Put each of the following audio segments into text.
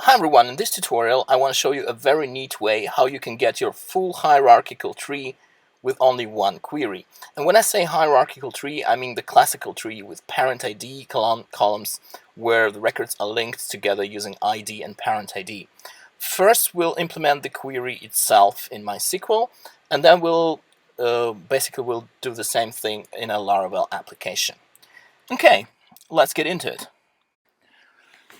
Hi everyone, in this tutorial I want to show you a very neat way how you can get your full hierarchical tree with only one query. And when I say hierarchical tree, I mean the classical tree with parent ID columns where the records are linked together using ID and parent ID. First we'll implement the query itself in MySQL, and then we'll do the same thing in a Laravel application. Okay, let's get into it.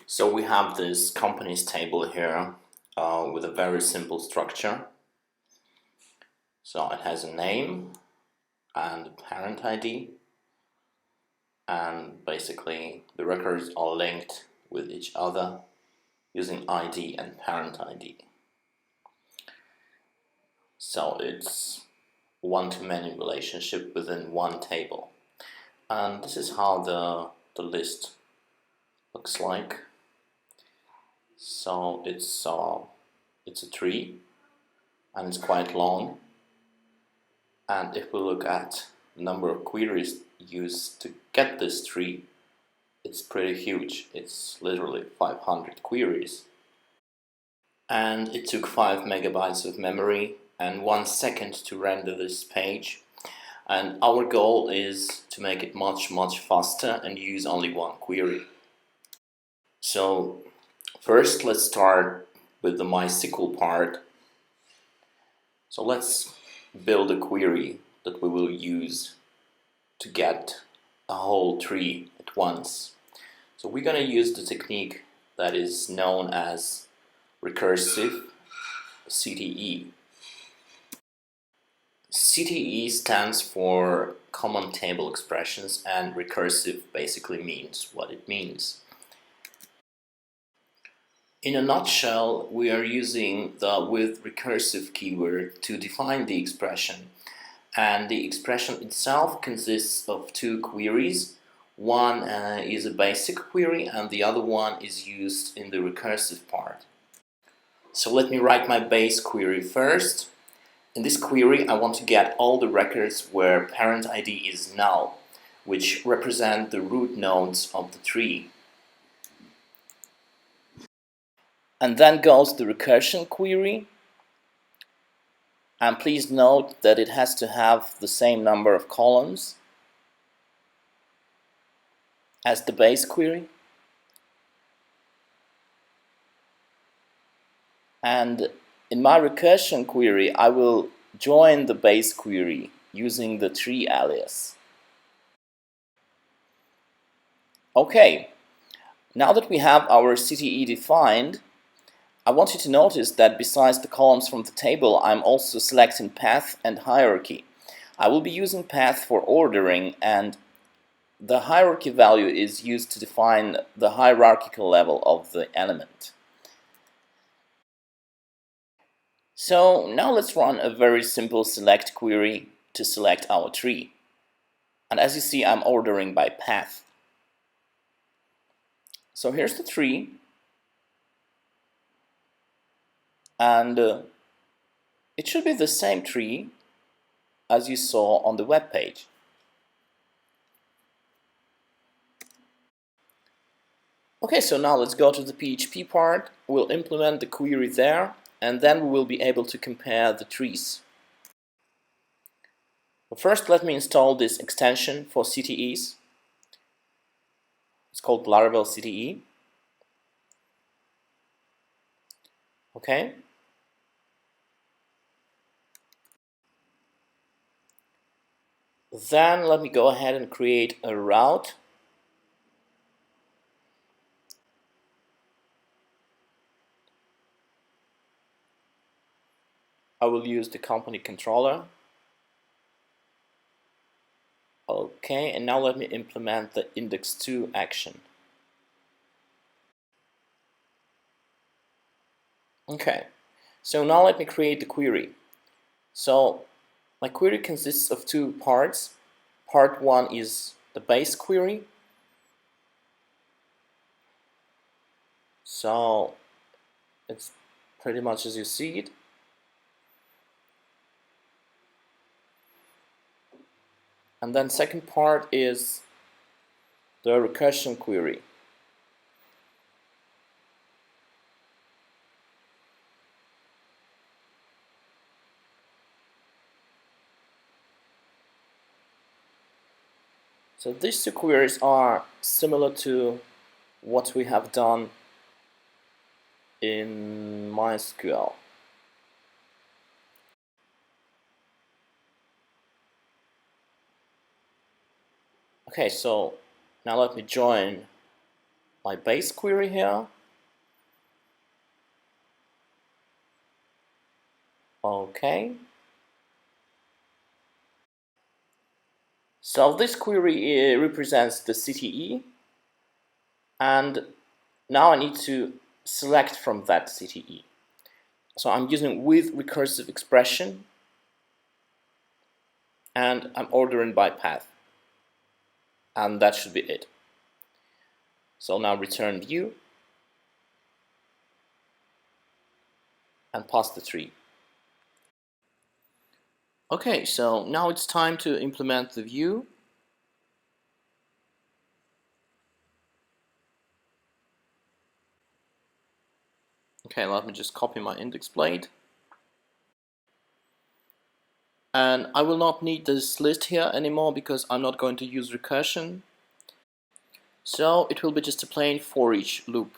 So we have this companies table here with a very simple structure. So it has a name and a parent ID, and basically the records are linked with each other using ID and parent ID. So it's one-to-many relationship within one table. And this is how the list looks like. So it's a tree and it's quite long. And if we look at the number of queries used to get this tree, it's pretty huge. It's literally 500 queries. And it took 5 megabytes of memory and 1 second to render this page. And our goal is to make it much faster and use only one query. So first let's start with the MySQL part. So let's build a query that we will use to get a whole tree at once. So we're going to use the technique that is known as recursive CTE. CTE stands for Common Table Expressions, and recursive basically means what it means. In a nutshell, we are using the with recursive keyword to define the expression, and the expression itself consists of 2 queries. One is a basic query and the other one is used in the recursive part. So let me write my base query first. In this query I want to get all the records where parent ID is null, which represent the root nodes of the tree. And then goes the recursion query. And please note that it has to have the same number of columns as the base query. And in my recursion query, I will join the base query using the tree alias. Okay, now that we have our CTE defined, I want you to notice that besides the columns from the table, I'm also selecting path and hierarchy. I will be using path for ordering, and the hierarchy value is used to define the hierarchical level of the element. So now let's run a very simple select query to select our tree. And as you see, I'm ordering by path. So here's the tree. And it should be the same tree as you saw on the web page. Okay, so now let's go to the PHP part. We'll implement the query there, and then we will be able to compare the trees. But first, let me install this extension for CTEs. It's called Laravel CTE. Okay. Then let me go ahead and create a route. I will use the company controller. Okay, and now let me implement the index2 action. Okay, so now let me create the query. So my query consists of 2 parts. Part 1 is the base query. So it's pretty much as you see it. And then second part is the recursion query. So these two queries are similar to what we have done in MySQL. Okay, so now let me join my base query here. Okay. So this query represents the CTE, and now I need to select from that CTE. So I'm using with recursive expression, and I'm ordering by path, and that should be it. So now return view and pass the tree. Okay, so now it's time to implement the view. Okay, let me just copy my index blade. And I will not need this list here anymore because I'm not going to use recursion. So it will be just a plain for each loop.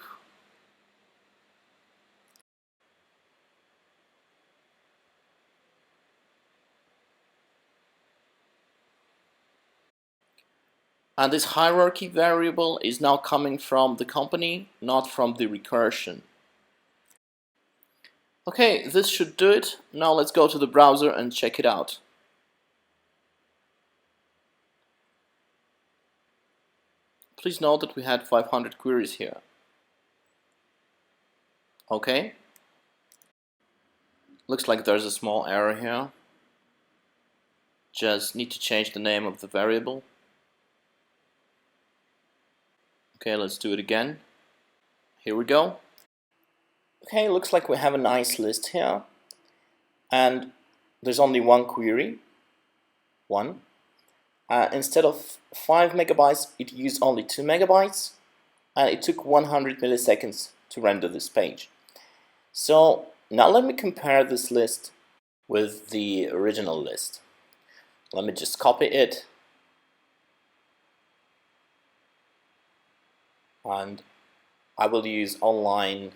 And this hierarchy variable is now coming from the company, not from the recursion. Okay, this should do it. Now let's go to the browser and check it out. Please note that we had 500 queries here. Okay. Looks like there's a small error here. Just need to change the name of the variable. Okay, let's do it again. Here we go. Okay, looks like we have a nice list here. And there's only one query. One. Instead of 5 megabytes, it used only 2 megabytes. And it took 100 milliseconds to render this page. So now let me compare this list with the original list. Let me just copy it. And I will use online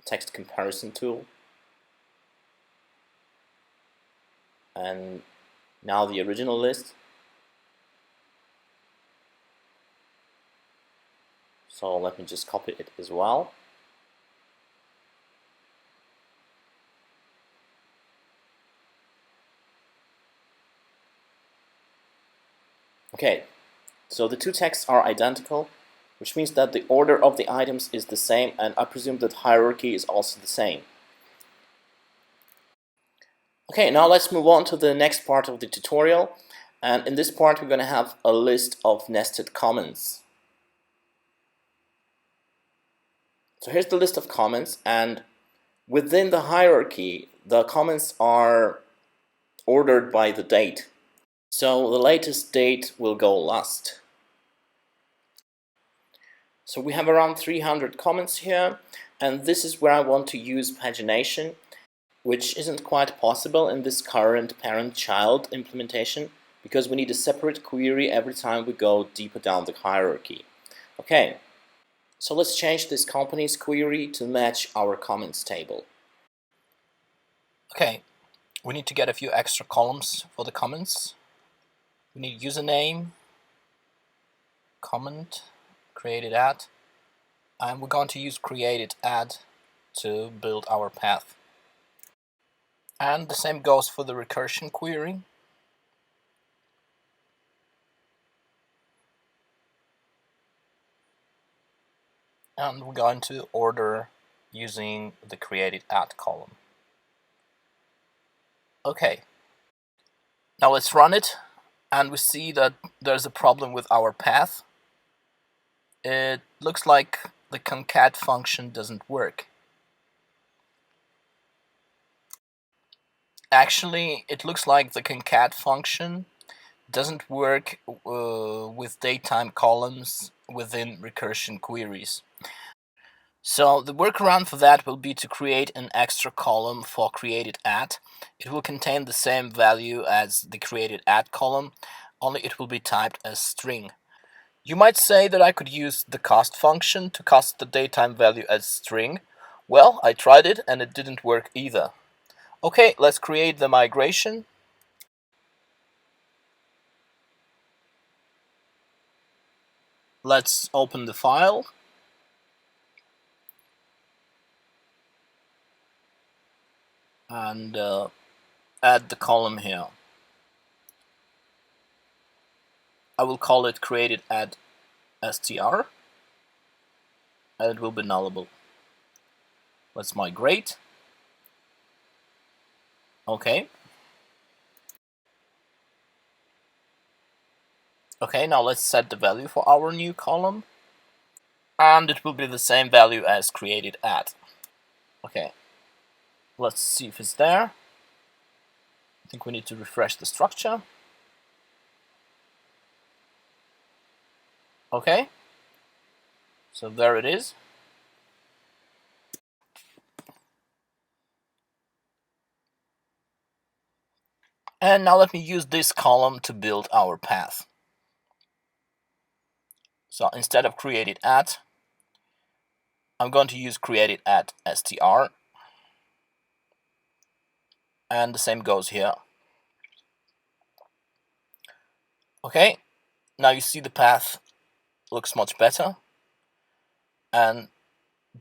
text comparison tool. And now the original list. So let me just copy it as well. Okay, so the two texts are identical, which means that the order of the items is the same, and I presume that hierarchy is also the same. Okay, now let's move on to the next part of the tutorial. And in this part, we're going to have a list of nested comments. So here's the list of comments, and within the hierarchy, the comments are ordered by the date. So the latest date will go last. So we have around 300 comments here, and this is where I want to use pagination, which isn't quite possible in this current parent-child implementation because we need a separate query every time we go deeper down the hierarchy. Okay, so let's change this company's query to match our comments table. Okay, we need to get a few extra columns for the comments. We need username, comment, created at, and we're going to use created at to build our path. And the same goes for the recursion query. And we're going to order using the created at column. Okay, now let's run it, and we see that there's a problem with our path. It looks like the concat function doesn't work. Actually, it looks like the concat function doesn't work with datetime columns within recursion queries. So the workaround for that will be to create an extra column for created at. It will contain the same value as the created at column, only it will be typed as string. You might say that I could use the cast function to cast the datetime value as string. Well, I tried it and it didn't work either. Okay, let's create the migration. Let's open the file. And add the column here. I will call it created at str, and it will be nullable. Let's migrate. Okay. Okay, now let's set the value for our new column. And it will be the same value as created at. Okay. Let's see if it's there. I think we need to refresh the structure. Okay. So there it is. And now let me use this column to build our path. So instead of created at, I'm going to use created at str. And the same goes here. Okay, now you see the path looks much better. And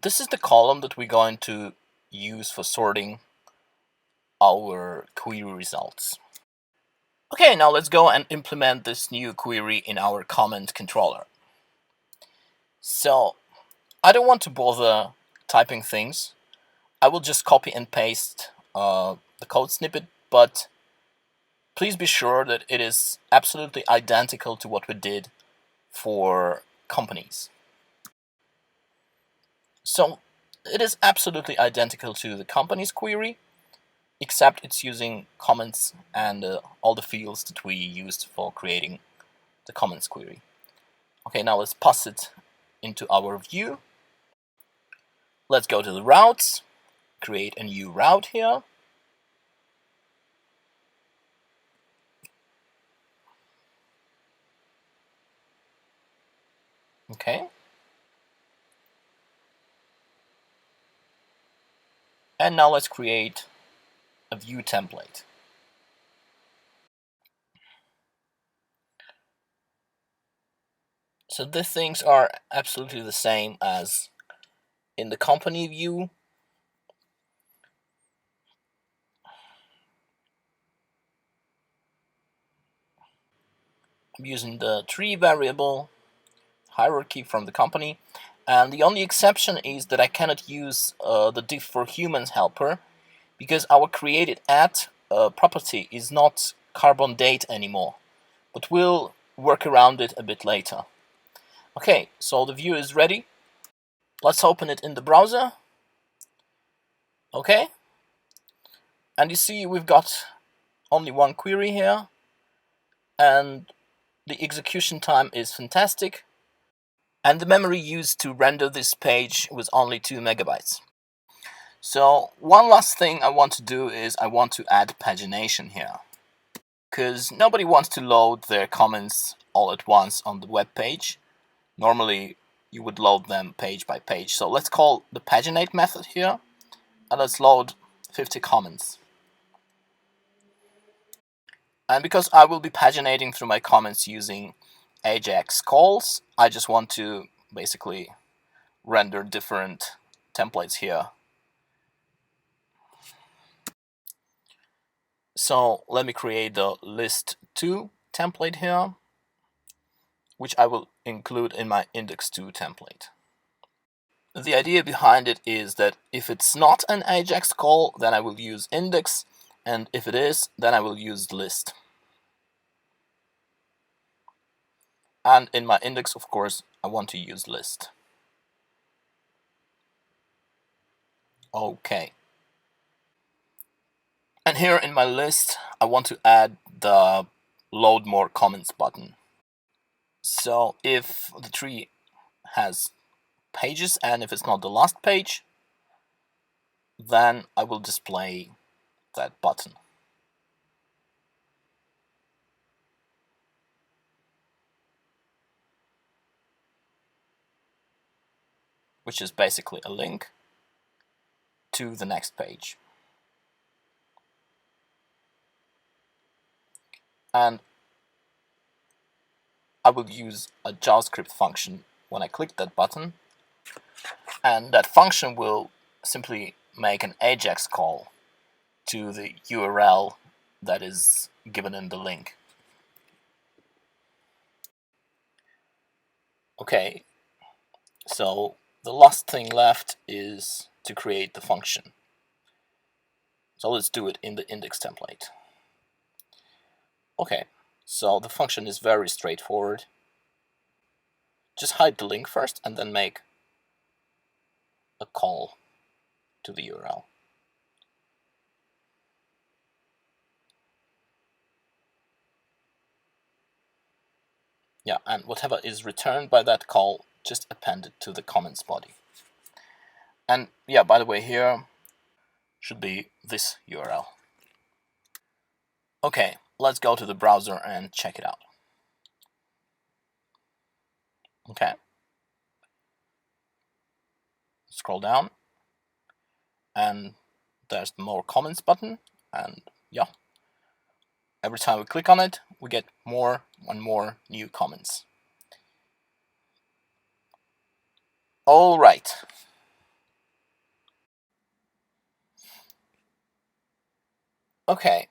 this is the column that we're going to use for sorting our query results. Okay, now let's go and implement this new query in our comment controller. So I don't want to bother typing things. I will just copy and paste the code snippet, but please be sure that it is absolutely identical to what we did for companies. So it is absolutely identical to the company's query, except it's using comments and all the fields that we used for creating the comments query. Okay, now let's pass it into our view. Let's go to the routes, create a new route here. Okay. And now let's create a view template. So these things are absolutely the same as in the company view. I'm using the tree variable hierarchy from the company, and the only exception is that I cannot use the diff for humans helper because our created at property is not carbon date anymore, but we'll work around it a bit later. Okay, so the view is ready. Let's open it in the browser. Okay, and you see we've got only one query here, and the execution time is fantastic, and the memory used to render this page was only 2 megabytes. So one last thing I want to do is I want to add pagination here, because nobody wants to load their comments all at once on the web page. Normally you would load them page by page. So let's call the paginate method here, and let's load 50 comments. And because I will be paginating through my comments using Ajax calls, I just want to basically render different templates here. So let me create the list2 template here, which I will include in my index2 template. The idea behind it is that if it's not an Ajax call, then I will use index, and if it is, then I will use list. And in my index, of course, I want to use list. Okay. And here in my list, I want to add the load more comments button. So if the tree has pages and if it's not the last page, then I will display that button. which is basically a link to the next page. And I will use a JavaScript function when I click that button, and that function will simply make an AJAX call to the URL that is given in the link. Okay, so the last thing left is to create the function. So let's do it in the index template. Okay, so the function is very straightforward. Just hide the link first and then make a call to the URL. Yeah, and whatever is returned by that call, just append it to the comments body. And yeah, by the way, here should be this URL. Okay, let's go to the browser and check it out. Okay. Scroll down, and there's the more comments button, and yeah, every time we click on it, we get more and more new comments. All right. Okay,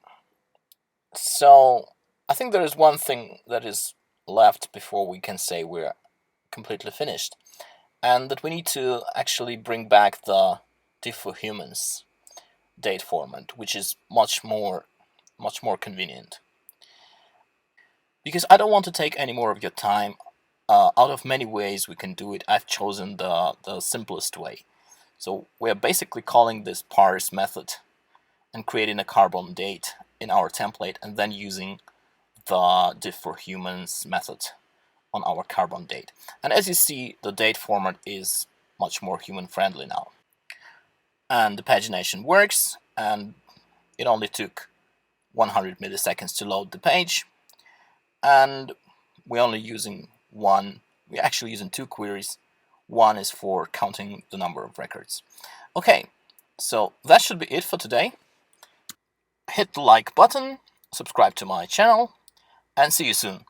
so I think there is one thing that is left before we can say we're completely finished, and that we need to actually bring back the diff for humans date format, which is much more convenient. Because I don't want to take any more of your time, out of many ways we can do it, I've chosen the simplest way. So we're basically calling this parse method and creating a carbon date in our template, and then using the diff for humans method on our carbon date. And as you see, the date format is much more human friendly now. And the pagination works, and it only took 100 milliseconds to load the page. And we're actually using two queries. One is for counting the number of records. Okay, so that should be it for today. Hit the like button, subscribe to my channel, and see you soon.